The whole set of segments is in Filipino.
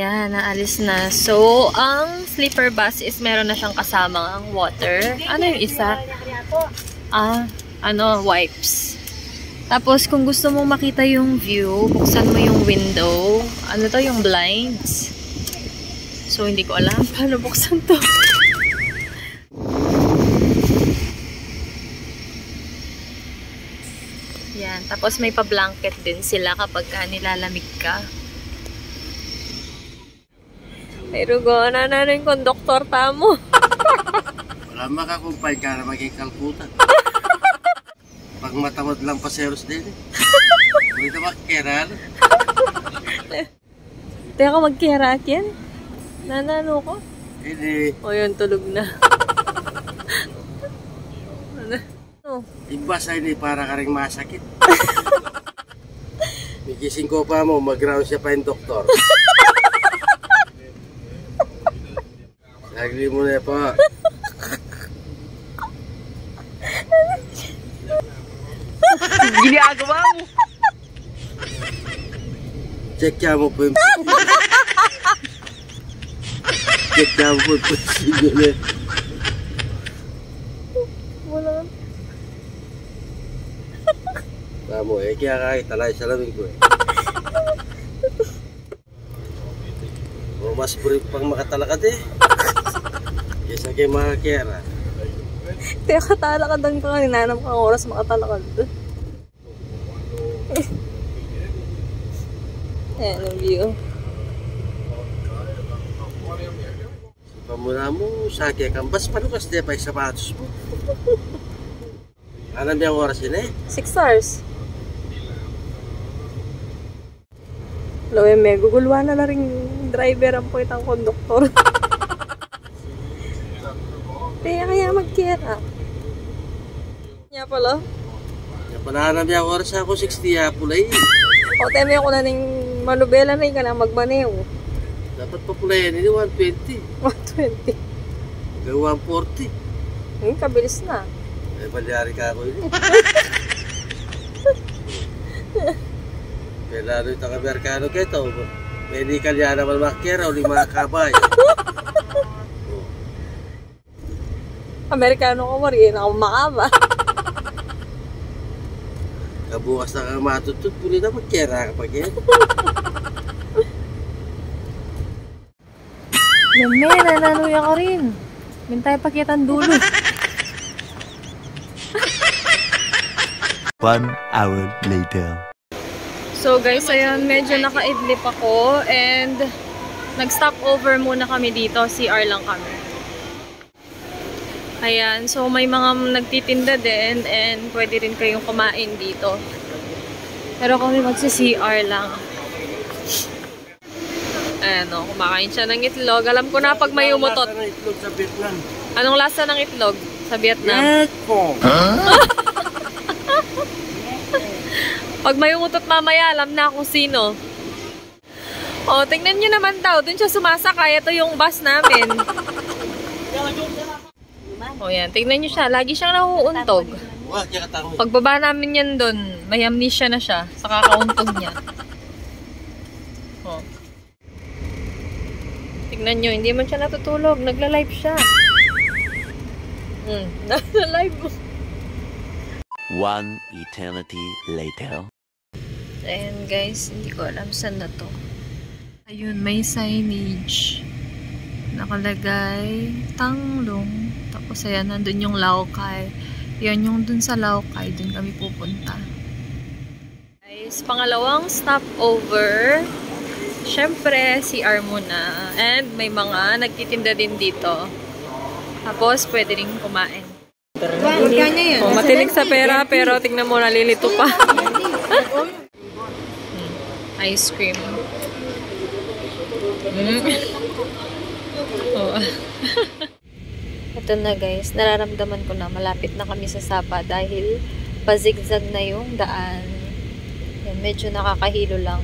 Ayan, naalis na. So, ang sleeper bus is meron na siyang kasamang water. Ano yung isa? Wipes. Tapos, kung gusto mong makita yung view, buksan mo yung window. Ano to? Yung blinds. So, hindi ko alam paano buksan to. Yan. Tapos, may pa-blanket din sila kapag nilalamig ka. Pero gana na rin konduktor tamo. Wala makakumpay ka na maging Kalkuta. Pag matamad lang paseros din eh. Hindi na makikiran. Teka magkirat yan? Nanalo ko? Hindi. O yun, tulog na. Ano? Ibas ay hindi para ka rin masakit. Migising ko pa mo, mag-ground siya pa yung doktor. Sagli mo na po. Ginagawa mo. Check niya mo po yung... Check niya mo po yung... Wala. Tamo eh, kaya kahit talay sa lamig ko eh. O mas brief pang makatalakad eh. Kesa kayo makakera. Teka, talakad lang ito. Ninanam kang oras makatalakad. Ayan ang view. Pamuna mo, sakya kang bas, paano kasi di pa yung sapatos mo? Anong biyang oras yun eh? 6 stars. Loe, may gugulwa na rin driver ang po itang konduktor. Kaya magkira. Kaya pala? Kaya pala anong biyang oras ako, 60 ya pulay. O, teme ako na ning manubela na yung ka na magmanew. Dapat pa pulay yan, hindi 120. 120. Hanggang 140. Kabilis na. Eh, palyari ka ako yun eh. Kaya lalo yung taka-Amerikano keto. May hindi kalya naman makikira o mga kabay. Amerikano ko mariin ako makaba. Kabukas na kang matutut, puli na magkira kapag yan. Yame, nananuya ka rin. Mintay pakitan dulo. 1 hour later. So guys, ayun, medyo nakaidlip ako and nag-stop over muna kami dito. CR lang kami. Ayan, so may mga nagtitinda din and pwede rin kayong kumain dito. Pero kami magsi-CR lang. Ayan o, kumakain siya ng itlog. Alam ko na pag may umutot. Anong lasa ng itlog sa Vietnam? Anong lasa ng itlog sa Vietnam? Pag may umutot mamaya, alam na kung sino. O, tingnan nyo naman daw. Doon siya sumasakay. Ito yung bus namin. O yan, tingnan nyo siya. Lagi siyang nahuuntog. Pagbaba namin yan doon, may amnesia na siya sa kakauntog niya. O. Tingnan nyo, hindi man siya natutulog. Nagla-live siya. Nagla-live mo. 1 eternity later. Ayan guys, hindi ko alam saan na to. Ayun, may signage. Nakalagay, Tanglong. Tapos ayan, nandun yung Laokai. Yan yung dun sa Laokai, dun kami pupunta. Guys, pangalawang stopover. Siyempre, CR muna. And may mga nagtitinda din dito. Tapos, pwede rin kumain. Oh, matilig sa pera, pero tingnan mo, nalilito pa. Ice cream. Oh. Ito na guys, nararamdaman ko na malapit na kami sa Sapa dahil pazigzag na yung daan. Yan, medyo nakakahilo lang.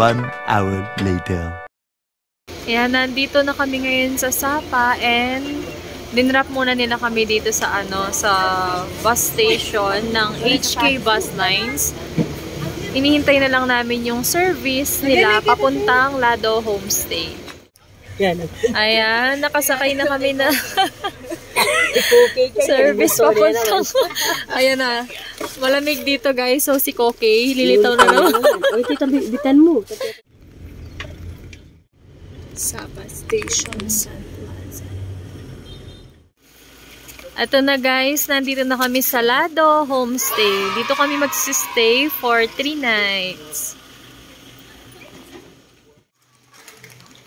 1 hour later. Ayan, nandito na kami ngayon sa Sapa and dinrap muna nila kami dito sa sa bus station ng HK Bus Lines. Inihintay na lang namin yung service nila papuntang Lado Homestay. Ayan, nakasakay na kami na service papuntang. Ayan na. Malamig dito guys. So si Kokey, lilitaw na naman. Bitan mo. Sapa Station, San Plaza. Ito na guys, nandito na kami sa Lado Homestay. Dito kami magsistay for 3 nights.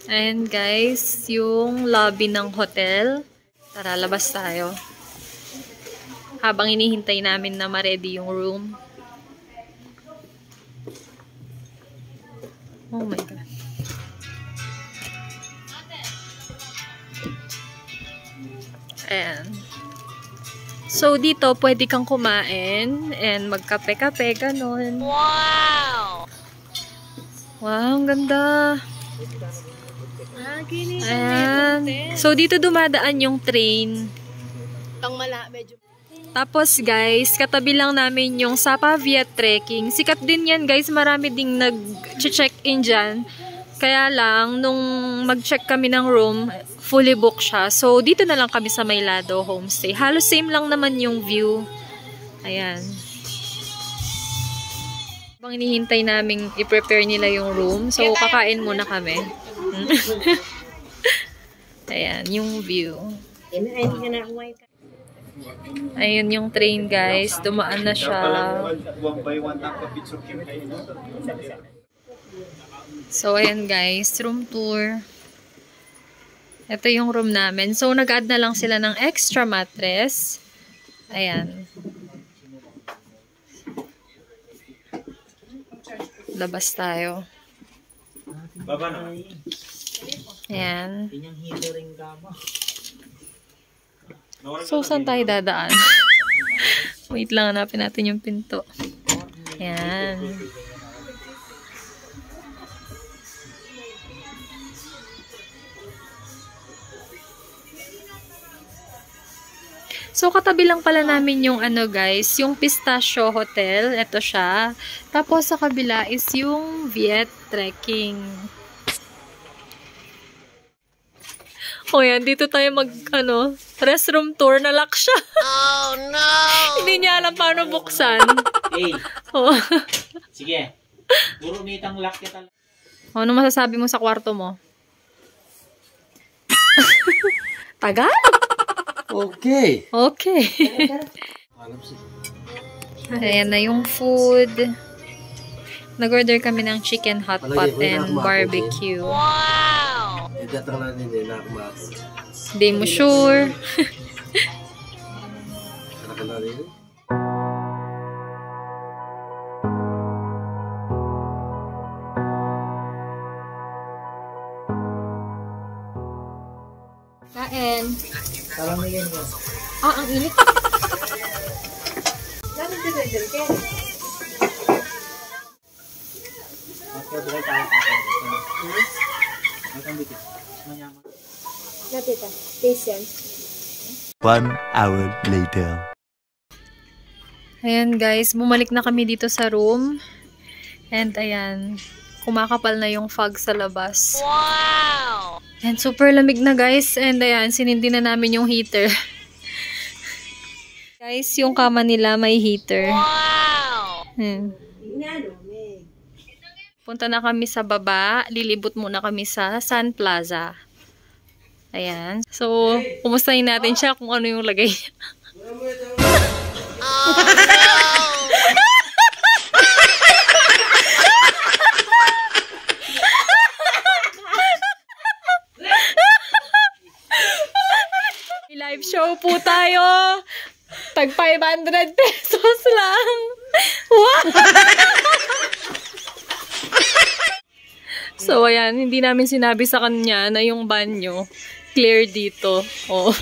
Ayan guys, yung lobby ng hotel. Tara, labas tayo. Habang inihintay namin na ma-ready yung room. Oh my God. Ayan. So, dito, pwede kang kumain and magkape-kape, ganun. Wow! Wow, ang ganda. Ayan. So, dito dumadaan yung train. Tapos, guys, katabi lang namin yung Sapa Viet Trekking. Sikat din yan, guys. Marami ding nag-check-in dyan. Kaya lang, nung mag-check kami ng room, fully booked siya. So, dito na lang kami sa Lado Homestay. Halos same lang naman yung view. Ayan. Habang inihintay namin i-prepare nila yung room. So, kakain muna kami. Ayan, yung view. Ayun yung train, guys. Dumaan na siya. So, ayan guys, room tour. Ito yung room namin. So, nag-add na lang sila ng extra mattress. Ayan. Labas tayo. Ayan. So, saan tayo dadaan? Wait lang, hanapin natin yung pinto. Ayan. So, katabi lang pala namin yung guys, yung Pistachio Hotel. Ito siya. Tapos, sa kabila is yung Viet Trekking. O yan, dito tayo restroom tour. Nalock siya. Oh, no! Hindi niya alam paano buksan. Hey! Oh. Sige. Puro nitang lock kita. Ano masasabi mo sa kwarto mo? Tagal? Okay. Okay. Ayan na yung food. Nag-order kami ng chicken hot pot and barbecue. Wow! Idatang na din na kumakas. Hindi mo sure. Sarap na rin. Kain. Parang may yan. Ang init. Namin dito Ken. Okay, buhay tayo. Matang dito. Manyaman. Natita. Taste yan. 1 hour later. Ayan guys, bumalik na kami dito sa room. And ayan, kumakapal na yung fog sa labas. Wow! And super lamig na guys. And ayan, sinindi na namin yung heater. Guys, yung kama nila may heater. Wow! Punta na kami sa baba. Lilibot muna kami sa Sun Plaza. Ayan. So, kumustahin natin siya kung ano yung lagay niya. Oh, no! Live show po tayo. Tag 500 pesos lang. Wow! So, ayan. Hindi namin sinabi sa kanya na yung banyo clear dito. Oh.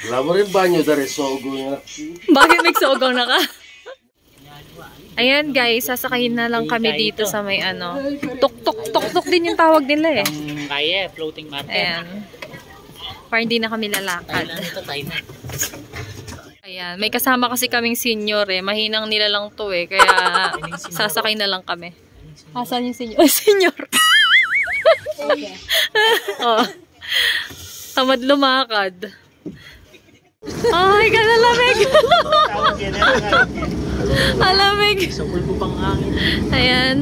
Wala mo rin banyo dari sogo nga. Bakit nagsogaw na ka? Ayan guys, sasakayin na lang kami dito sa may ano. Tuk-tuk din yung tawag nila eh. Kaya, floating market. Ayan. Para hindi na kami lalakad. Thailand. Ayan, may kasama kasi kaming senior eh. Mahinang nila lang to eh. Kaya sasakay na lang kami. Asan yung senior? Senior! Oh. Tamad lumakad. Ay, kanalamig! Alamig! Sa pulpo pang hangin. Ayan.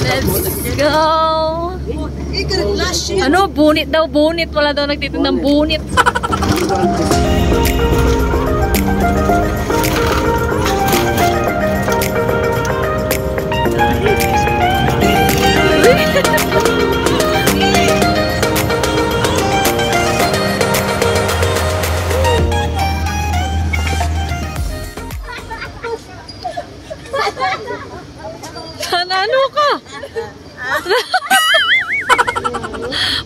Let's go! Ano? Bunit daw, bunit. Wala daw nagtitindang bunit. Nanalo ka!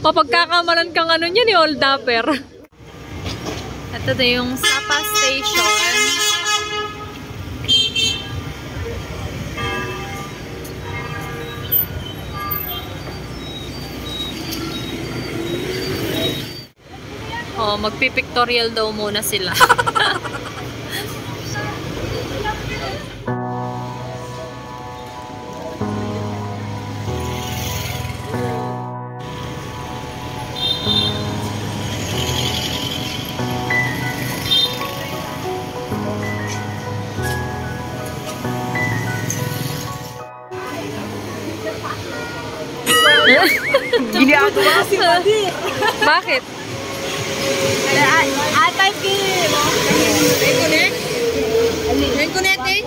Mapagkakamalan kang ano niya ni Old Dapper. Ito na yung Sapa Station. Oh, magpipictorial daw muna sila. Ginagawa si Madi. Bakit? Atay kim. Reconnect? Reconnecting?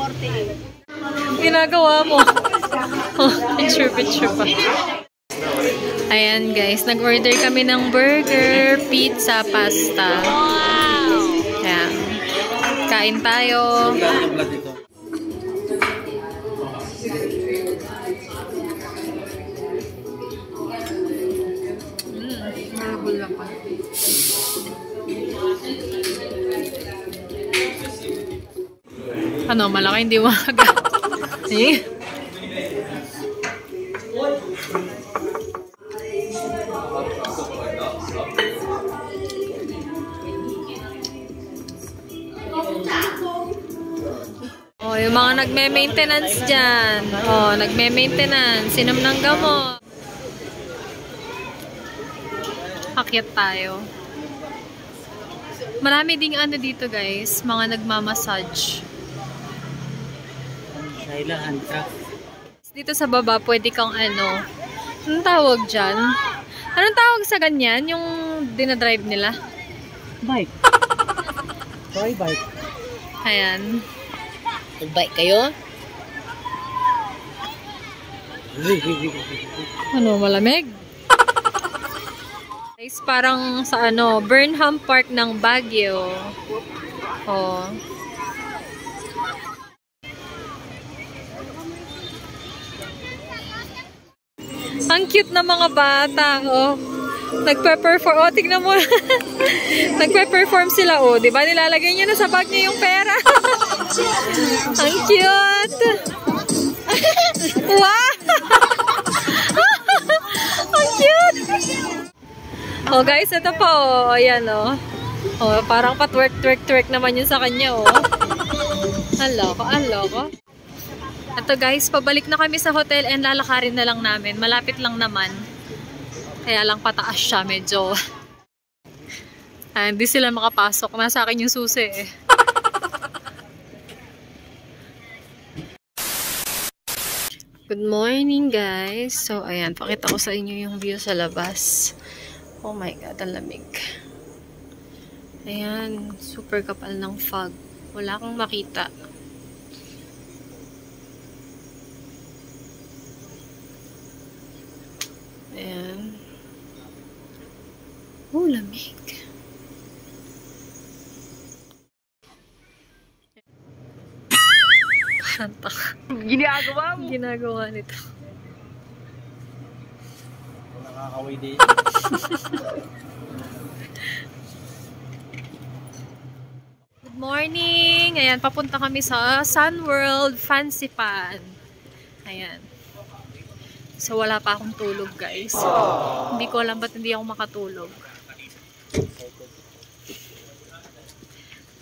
Ginagawa mo. Oh, picture pa. Ayan guys, nag-order kami ng burger, pizza, pasta. Ayan. Kain tayo. Ano, malaki hindi maga. Eh? Oh, yung mga nagme-maintenance dyan. Oh, nagme-maintenance. Sinom ng gamot. Akyat tayo. Marami ding ano dito guys, mga nagmamassage. Kailangan ka. Dito sa baba, pwede kang ano, anong tawag dyan? Anong tawag sa ganyan? Yung dinadrive nila? Bike. Toy bike. Ayan. Nag-bike kayo? Ano, malamig? Guys, parang sa ano, Burnham Park ng Baguio. Oh. Ang cute na mga bata, oh. Nagpe-perform. Oh, tignan mo. Nagpe-perform sila, oh. Diba? Nilalagay niya na sa bag niya yung pera. Ang cute. Wow! Ang cute. Oh, guys, ito pa, oh. Ayan, oh. Oh, parang pa-twerk naman yun sa kanya, oh. Aloko. Ito guys, pabalik na kami sa hotel and lalakarin na lang namin. Malapit lang naman. Kaya lang pataas siya, medyo. Hindi sila makapasok. Nasa akin yung susi eh. Good morning guys. So ayan, pakita ko sa inyo yung view sa labas. Oh my god, ang lamig. Ayan, super kapal ng fog. Wala kang makita. Ayan. Oh, lamig. Kantak. Ginagawa mo? Ginagawa nito. Nakakaway din. Good morning! Ayan, papunta kami sa Sun World Fancy Pan. Ayan. So, wala pa akong tulog, guys. Hindi ko alam ba't hindi ako makatulog.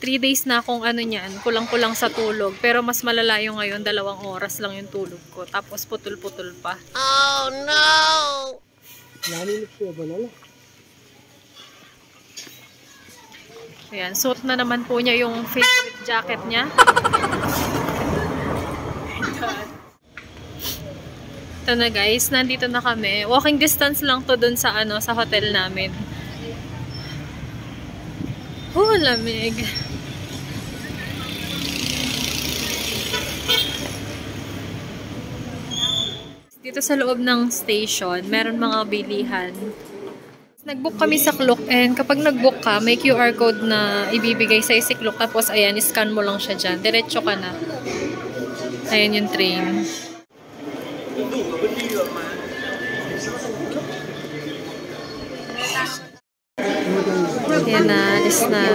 3 days na akong ano niyan, kulang-kulang sa tulog. Pero mas malala yung ngayon, 2 oras lang yung tulog ko. Tapos putol-putol pa. Oh no! Nalilip siya ba lala? Ayan, suot na naman po niya yung favorite jacket niya. Ito na guys, nandito na kami. Walking distance lang to dun sa ano, sa hotel namin. Oh, lamig. Dito sa loob ng station, meron mga bilihan. Nag-book kami sa Klook and kapag nag-book ka, may QR code na ibibigay sa'yo si Klook. Tapos ayan, scan mo lang siya dyan. Diretso ka na. Ayan yung train. Ayan na, alis na.